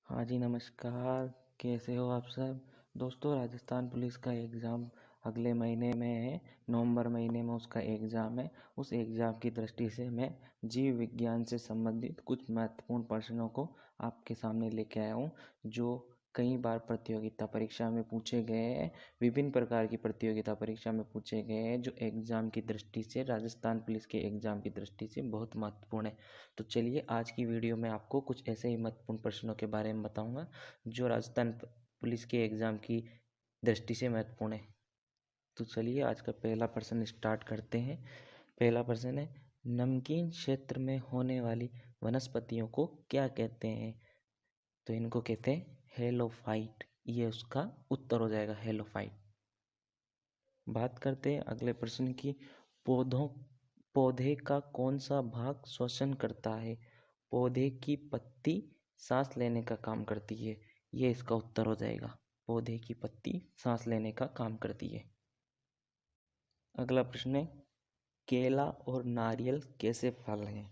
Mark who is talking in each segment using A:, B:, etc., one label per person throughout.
A: हाँ जी, नमस्कार। कैसे हो आप सब? दोस्तों, राजस्थान पुलिस का एग्ज़ाम अगले महीने में है। नवंबर महीने में उसका एग्ज़ाम है। उस एग्ज़ाम की दृष्टि से मैं जीव विज्ञान से संबंधित कुछ महत्वपूर्ण प्रश्नों को आपके सामने लेके आया हूँ, जो कई बार प्रतियोगिता परीक्षा में पूछे गए हैं। विभिन्न प्रकार की प्रतियोगिता परीक्षा में पूछे गए हैं, जो एग्ज़ाम की दृष्टि से, राजस्थान पुलिस के एग्ज़ाम की दृष्टि से बहुत महत्वपूर्ण है। तो चलिए, आज की वीडियो में आपको कुछ ऐसे ही महत्वपूर्ण प्रश्नों के बारे में बताऊंगा, जो राजस्थान पुलिस के एग्ज़ाम की दृष्टि से महत्वपूर्ण है। तो चलिए, आज का पहला प्रश्न स्टार्ट करते हैं। पहला प्रश्न है, नमकीन क्षेत्र में होने वाली वनस्पतियों को क्या कहते हैं? तो इनको कहते हैं हेलोफाइट। ये उसका उत्तर हो जाएगा, हेलोफाइट। बात करते हैं अगले प्रश्न की। पौधे का कौन सा भाग श्वसन करता है? पौधे की पत्ती सांस लेने का काम करती है। ये इसका उत्तर हो जाएगा, पौधे की पत्ती सांस लेने का काम करती है। अगला प्रश्न है, केला और नारियल कैसे फल हैं?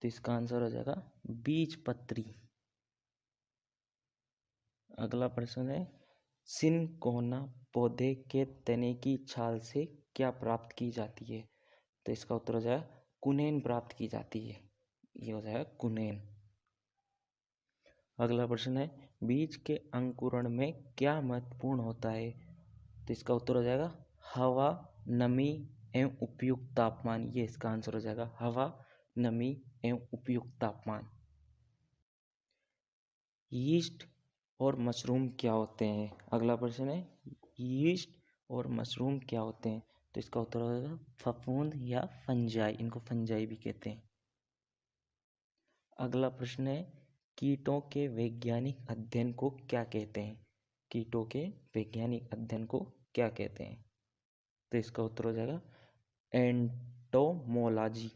A: तो इसका आंसर हो जाएगा बीजपत्री। अगला प्रश्न है, सिनकोना पौधे के तने की छाल से क्या प्राप्त की जाती है? तो इसका उत्तर हो जाएगा कुनेन प्राप्त की जाती है। ये हो जाएगा कुनेन। अगला प्रश्न है, बीज के अंकुरण में क्या महत्वपूर्ण होता है? तो इसका उत्तर हो जाएगा हवा, नमी एवं उपयुक्त तापमान। ये इसका आंसर हो जाएगा, हवा, नमी एवं उपयुक्त तापमान। यीस्ट और मशरूम क्या होते हैं? अगला प्रश्न है, यीस्ट और मशरूम क्या होते हैं? तो इसका उत्तर हो जाएगा फफूंद या फंजाई। इनको फंजाई भी कहते हैं। अगला प्रश्न है, कीटों के वैज्ञानिक अध्ययन को क्या कहते हैं? कीटों के वैज्ञानिक अध्ययन को क्या कहते हैं? तो इसका उत्तर हो जाएगा एंटोमोलॉजी।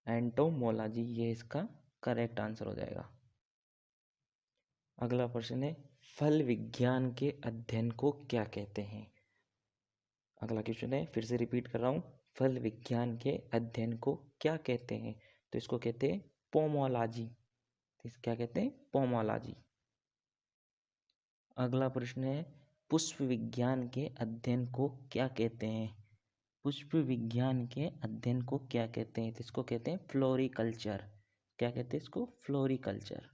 A: एंटोमोलॉजी, ये इसका करेक्ट आंसर हो जाएगा। अगला प्रश्न है, फल विज्ञान के अध्ययन को क्या कहते हैं? अगला क्वेश्चन है, फिर से रिपीट कर रहा हूँ, फल विज्ञान के अध्ययन को क्या कहते हैं? तो इसको कहते हैं पोमोलॉजी। क्या कहते हैं? पोमोलॉजी। अगला प्रश्न है, पुष्प विज्ञान के अध्ययन को क्या कहते हैं? पुष्प विज्ञान के अध्ययन को क्या कहते हैं? तो इसको कहते हैं फ्लोरिकल्चर। क्या कहते हैं इसको? फ्लोरिकल्चर।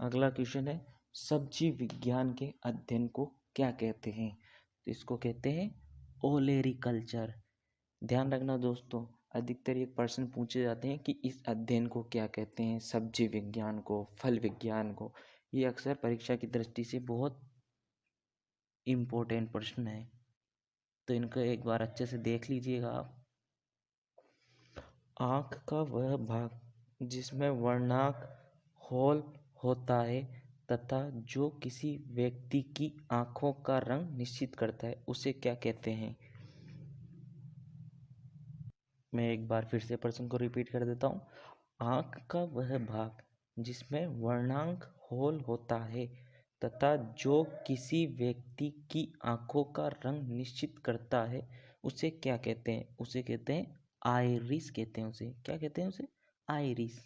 A: अगला क्वेश्चन है, सब्जी विज्ञान के अध्ययन को क्या कहते हैं? तो इसको कहते हैं ओलेरिकल्चर। ध्यान रखना दोस्तों, अधिकतर ये प्रश्न पूछे जाते हैं कि इस अध्ययन को क्या कहते हैं, सब्जी विज्ञान को, फल विज्ञान को। ये अक्सर परीक्षा की दृष्टि से बहुत इम्पोर्टेंट प्रश्न है, तो इनको एक बार अच्छे से देख लीजिएगा आप। आँख का वह भाग जिसमें वर्णांक होल होता है तथा जो किसी व्यक्ति की आँखों का रंग निश्चित करता है, उसे क्या कहते हैं? मैं एक बार फिर से प्रश्न को रिपीट कर देता हूँ। आँख का वह भाग जिसमें वर्णांक होल होता है तथा जो किसी व्यक्ति की आँखों का रंग निश्चित करता है, उसे क्या कहते हैं? उसे कहते हैं आइरिस कहते हैं उसे। क्या कहते हैं उसे? आइरिस।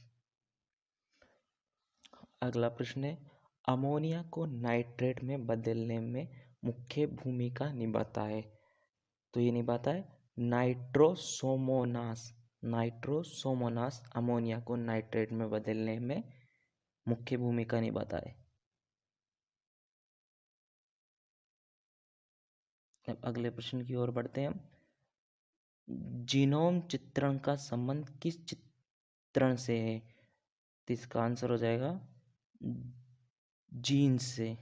A: अगला प्रश्न है, अमोनिया को नाइट्रेट में बदलने में मुख्य भूमिका निभाता है। तो ये निभाता है नाइट्रोसोमोनास। नाइट्रोसोमोनास अमोनिया को नाइट्रेट में बदलने में मुख्य भूमिका निभाता है। अब अगले प्रश्न की ओर बढ़ते हैं हम। जीनोम चित्रण का संबंध किस चित्रण से है? तो इसका आंसर हो जाएगा जीन से।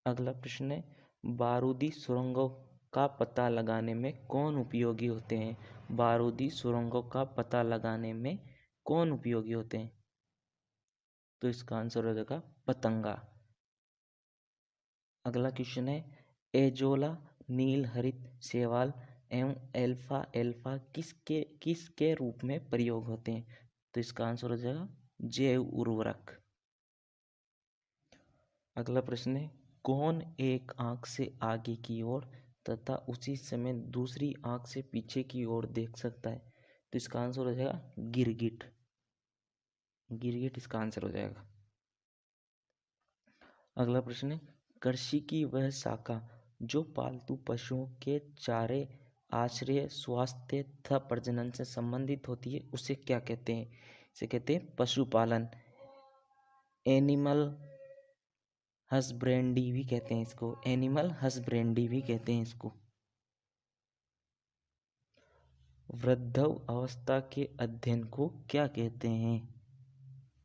A: अगला प्रश्न है, बारूदी सुरंगों का पता लगाने में कौन उपयोगी होते हैं? बारूदी सुरंगों का पता लगाने में कौन उपयोगी होते हैं? तो इसका आंसर हो जाएगा पतंगा। अगला क्वेश्चन है, एजोला, नील हरित शैवाल एवं एल्फा एल्फा किसके रूप में प्रयोग होते हैं? तो इसका आंसर हो जाएगा जैव उर्वरक। अगला प्रश्न है, कौन एक आंख से आगे की ओर तथा उसी समय दूसरी आंख से पीछे की ओर देख सकता है? तो इसका आंसर हो जाएगा गिरगिट। गिरगिट इसका आंसर हो जाएगा। अगला प्रश्न है, कृषि की वह शाखा जो पालतू पशुओं के चारे, आश्रय, स्वास्थ्य तथा प्रजनन से संबंधित होती है, उसे क्या कहते हैं? इसे कहते हैं पशुपालन। एनिमल हस्बेंड्री भी कहते हैं इसको। एनिमल हस्बेंड्री भी कहते हैं इसको। वृद्धावस्था के अध्ययन को क्या कहते हैं?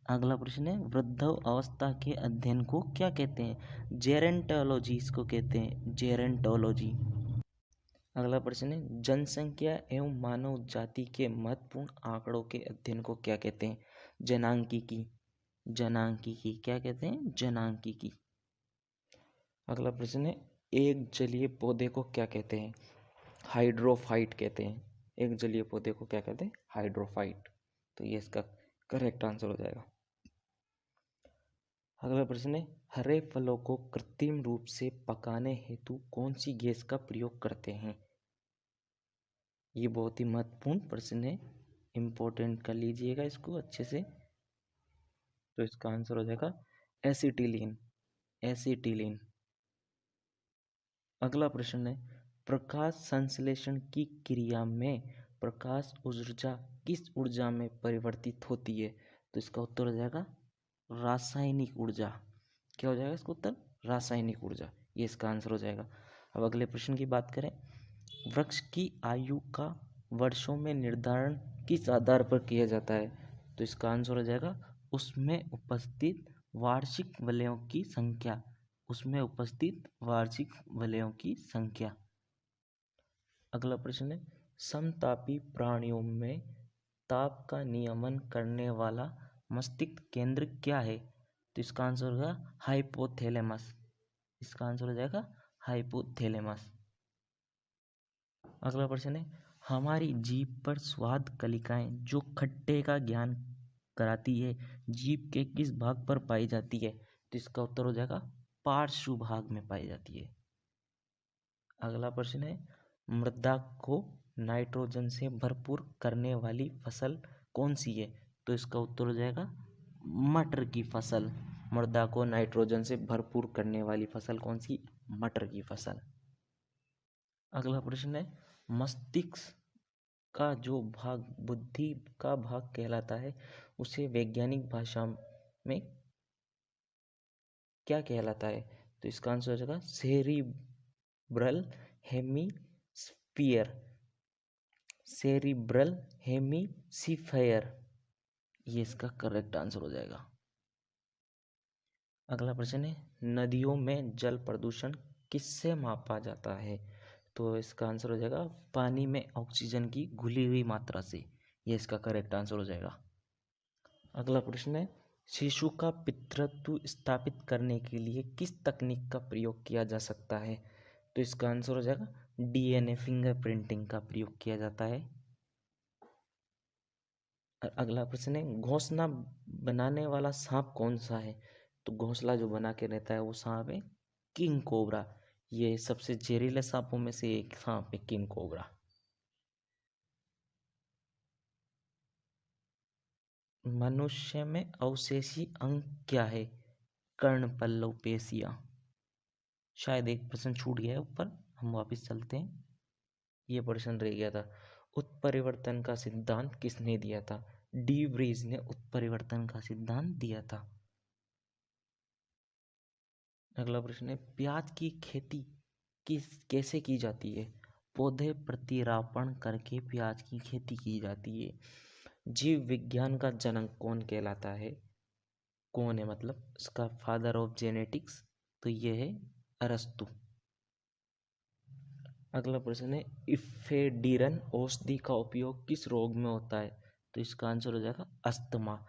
A: अगला प्रश्न है, वृद्धावस्था के अध्ययन को क्या कहते हैं? जेरेंटोलॉजी इसको कहते हैं, जेरेंटोलॉजी। अगला प्रश्न है, जनसंख्या एवं मानव जाति के महत्वपूर्ण आंकड़ों के अध्ययन को क्या कहते हैं? जनांकीकी। जनांकीकी क्या कहते हैं? जनांकीकी। अगला प्रश्न है, एक जलीय पौधे को क्या कहते हैं? हाइड्रोफाइट कहते हैं। एक जलीय पौधे को क्या कहते हैं? हाइड्रोफाइट। तो ये इसका करेक्ट आंसर हो जाएगा। अगला प्रश्न है, हरे फलों को कृत्रिम रूप से पकाने हेतु कौन सी गैस का प्रयोग करते हैं? ये बहुत ही महत्वपूर्ण प्रश्न है, इंपॉर्टेंट कर लीजिएगा इसको अच्छे से। तो इसका आंसर हो जाएगा एसिटिलीन। एसिटिलीन। अगला प्रश्न है, प्रकाश संश्लेषण की क्रिया में प्रकाश ऊर्जा किस ऊर्जा में परिवर्तित होती है? तो इसका उत्तर हो जाएगा रासायनिक ऊर्जा। क्या हो जाएगा इसका उत्तर? रासायनिक ऊर्जा। ये इसका आंसर हो जाएगा। अब अगले प्रश्न की बात करें, वृक्ष की आयु का वर्षों में निर्धारण किस आधार पर किया जाता है? तो इसका आंसर हो जाएगा उसमें उपस्थित वार्षिक वलयों की संख्या। उसमें उपस्थित वार्षिक वलयों की संख्या। अगला प्रश्न है, समतापी प्राणियों में ताप का नियमन करने वाला मस्तिष्क केंद्र क्या है? तो इसका आंसर होगा हाइपोथैलेमस। इसका आंसर हो जाएगा हाइपोथैलेमस। अगला प्रश्न है, हमारी जीभ पर स्वाद कलिकाएं जो खट्टे का ज्ञान कराती है, जीभ के किस भाग पर पाई जाती है? तो इसका उत्तर हो जाएगा पार्श्व भाग में पाई जाती है। अगला प्रश्न है, मृदा को नाइट्रोजन से भरपूर करने वाली फसल कौन सी है? तो इसका उत्तर हो जाएगा मटर की फसल। मृदा को नाइट्रोजन से भरपूर करने वाली फसल कौन सी? मटर की फसल। अगला प्रश्न है, मस्तिष्क का जो भाग बुद्धि का भाग कहलाता है, उसे वैज्ञानिक भाषा में क्या कहलाता है? तो इसका आंसर हो जाएगा सेरिब्रल हेमिस्फीयर। Cerebral hemisphere. ये इसका करेक्ट आंसर हो जाएगा। अगला प्रश्न है, नदियों में जल प्रदूषण किससे मापा जाता है? तो इसका आंसर हो जाएगा पानी में ऑक्सीजन की घुली हुई मात्रा से। ये इसका करेक्ट आंसर हो जाएगा। अगला प्रश्न है, शिशु का पितृत्व स्थापित करने के लिए किस तकनीक का प्रयोग किया जा सकता है? तो इसका आंसर हो जाएगा डीएनए फिंगरप्रिंटिंग का प्रयोग किया जाता है। अगला प्रश्न है, घोंसला बनाने वाला सांप कौन सा है? तो घोंसला जो बना के रहता है वो सांप है किंग कोबरा। ये सबसे जहरीले सांपों में से एक सांप है किंग कोबरा। मनुष्य में अवशेषी अंग क्या है? कर्णपल्लव पेशियां। शायद एक प्रश्न छूट गया है ऊपर, हम वापस चलते हैं। ये प्रश्न रह गया था, उत्परिवर्तन का सिद्धांत किसने दिया था? डी व्रीज ने उत्परिवर्तन का सिद्धांत दिया था। अगला प्रश्न है, प्याज की खेती कैसे की जाती है? पौधे प्रतिरापण करके प्याज की खेती की जाती है। जीव विज्ञान का जनक कौन कहलाता है? कौन है मतलब इसका फादर ऑफ जेनेटिक्स? तो ये है अरस्तु। अगला प्रश्न है, इफेडिरन औषधि का उपयोग किस रोग में होता है? तो इसका आंसर हो जाएगा अस्थमा।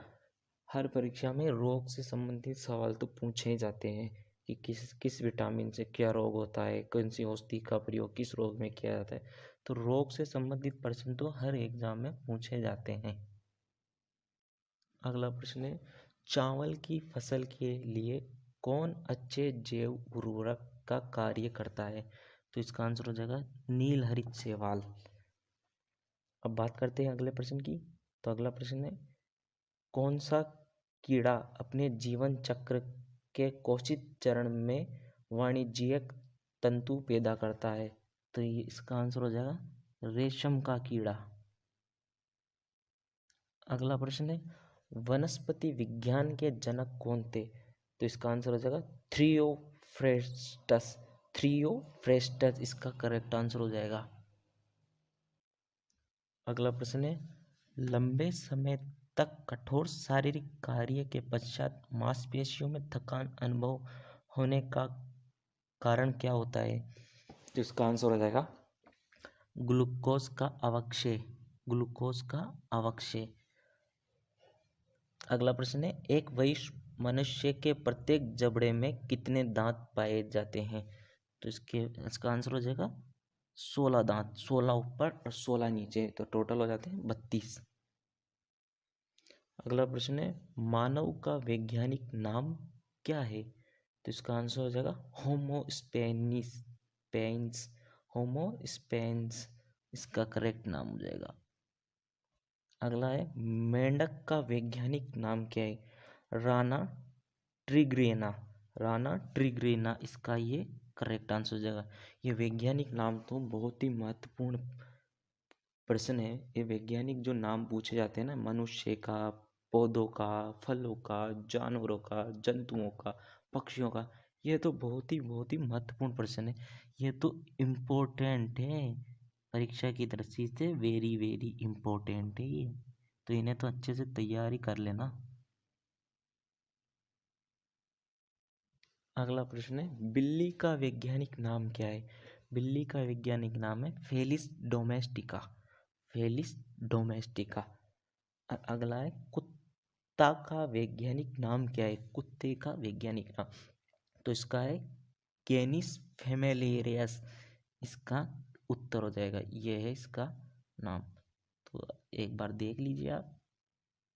A: हर परीक्षा में रोग से संबंधित सवाल तो पूछे जाते हैं कि किस किस विटामिन से क्या रोग होता है, कौन सी औषधि का प्रयोग किस रोग में किया जाता है। तो रोग से संबंधित प्रश्न तो हर एग्जाम में पूछे जाते हैं। अगला प्रश्न है, चावल की फसल के लिए कौन अच्छे जैव उर्वरक का कार्य करता है? तो इसका आंसर हो जाएगा नीलहरित शैवाल। अब बात करते हैं अगले प्रश्न की। तो अगला प्रश्न है, कौन सा कीड़ा अपने जीवन चक्र के कोशित चरण में वाणिज्यिक तंतु पैदा करता है? तो ये इसका आंसर हो जाएगा रेशम का कीड़ा। अगला प्रश्न है, वनस्पति विज्ञान के जनक कौन थे? तो इसका आंसर हो जाएगा थियोफ्रेस्टस। थियोफ्रेस्टस इसका करेक्ट आंसर हो जाएगा। अगला प्रश्न है, लंबे समय तक कठोर शारीरिक कार्य के पश्चात मांसपेशियों में थकान अनुभव होने का कारण क्या होता है? तो इसका आंसर हो जाएगा ग्लूकोज का अवक्षय। ग्लूकोज का अवक्षय। अगला प्रश्न है, एक वयस्क मनुष्य के प्रत्येक जबड़े में कितने दांत पाए जाते हैं? तो इसका आंसर हो जाएगा 16 दांत। 16 ऊपर और 16 नीचे, तो टोटल हो जाते हैं 32। अगला प्रश्न है, मानव का वैज्ञानिक नाम क्या है? तो इसका आंसर हो जाएगा होमोस्पेनिस। होमोस्पेनिस इसका करेक्ट नाम हो जाएगा। अगला है, मेंढक का वैज्ञानिक नाम क्या है? राना ट्रिग्रेना। राना ट्रिग्रेना इसका ये करेक्ट आंसर हो जाएगा। ये वैज्ञानिक नाम तो बहुत ही महत्वपूर्ण प्रश्न है। ये वैज्ञानिक जो नाम पूछे जाते हैं ना, मनुष्य का, पौधों का, फलों का, जानवरों का, जंतुओं का, पक्षियों का, ये तो बहुत ही महत्वपूर्ण प्रश्न है। ये तो इम्पोर्टेंट है, परीक्षा की दृष्टि से वेरी इम्पोर्टेंट है ये। तो इन्हें तो अच्छे से तैयारी कर लेना। अगला प्रश्न है, बिल्ली का वैज्ञानिक नाम क्या है? बिल्ली का वैज्ञानिक नाम है फेलिस डोमेस्टिका। Felis domestica. अगला है, कुत्ता का वैज्ञानिक नाम क्या है? कुत्ते का वैज्ञानिक नाम, तो इसका है कैनिस फेमिलियरियस। इसका उत्तर हो जाएगा, ये है इसका नाम। तो एक बार देख लीजिए आप,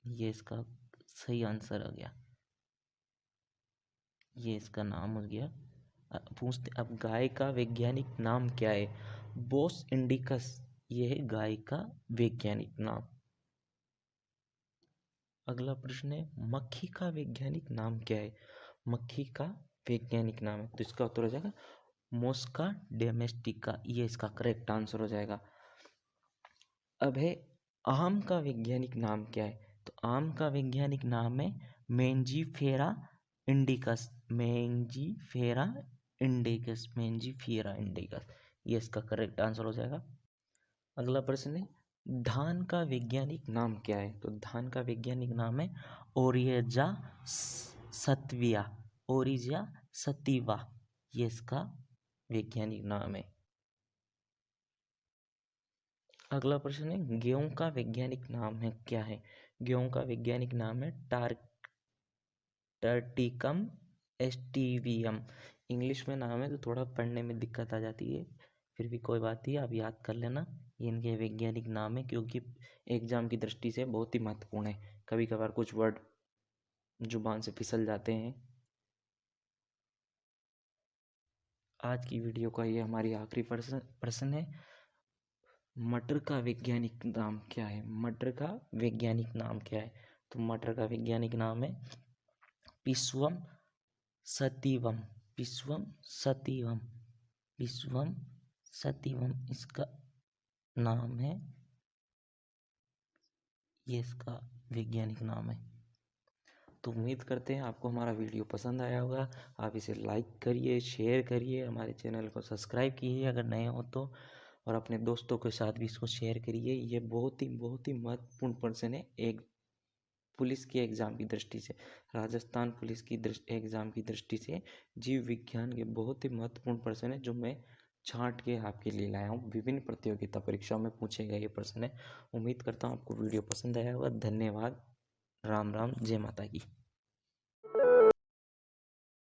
A: ये इसका सही आंसर आ गया। ये इसका नाम हो गया। पूछते, अब गाय का वैज्ञानिक नाम क्या है? बोस इंडिकस, ये है गाय का वैज्ञानिक नाम। अगला प्रश्न है, मक्खी का वैज्ञानिक नाम क्या है? मक्खी का वैज्ञानिक नाम है, तो इसका उत्तर हो जाएगा मोस्का डोमेस्टिका। ये इसका करेक्ट आंसर हो जाएगा। अब है, आम का वैज्ञानिक नाम क्या है? तो आम का वैज्ञानिक नाम है Mangifera indicus. Mangifera indicus. Mangifera indicus, ये इसका करेक्ट आंसर हो जाएगा। अगला प्रश्न है, धान का वैज्ञानिक नाम क्या है? तो धान का वैज्ञानिक नाम है ओरिएजा सत्विया। ओरिजा सतिवा, ये इसका वैज्ञानिक नाम है। अगला प्रश्न है, गेहूं का वैज्ञानिक नाम है क्या है? गेहूं का वैज्ञानिक नाम है टर्टिकम एस्टिवियम। इंग्लिश में नाम है तो थोड़ा पढ़ने में दिक्कत आ जाती है, फिर भी कोई बात नहीं, आप याद कर लेना। ये इनके वैज्ञानिक नाम है, क्योंकि एग्जाम की दृष्टि से बहुत ही महत्वपूर्ण है। कभी कभार कुछ वर्ड जुबान से फिसल जाते हैं। आज की वीडियो का ये हमारी आखिरी प्रश्न है, मटर का वैज्ञानिक नाम क्या है? मटर का वैज्ञानिक नाम क्या है? तो मटर का वैज्ञानिक नाम है पिस्वम सतीवम। पिस्वम सतीवम। पिस्वम सतीवम इसका नाम है, ये इसका वैज्ञानिक नाम है। तो उम्मीद करते हैं आपको हमारा वीडियो पसंद आया होगा। आप इसे लाइक करिए, शेयर करिए, हमारे चैनल को सब्सक्राइब कीजिए अगर नए हो तो, और अपने दोस्तों के साथ भी इसको शेयर करिए। ये बहुत ही महत्वपूर्ण प्रश्न है एक पुलिस के एग्ज़ाम की दृष्टि से, राजस्थान पुलिस की एग्ज़ाम की दृष्टि से जीव विज्ञान के बहुत ही महत्वपूर्ण प्रश्न है, जो मैं छांट के आपके लिए लाया हूँ। विभिन्न प्रतियोगिता परीक्षाओं में पूछे गए ये प्रश्न है। उम्मीद करता हूँ आपको वीडियो पसंद आया होगा। धन्यवाद। राम राम, जय माता की।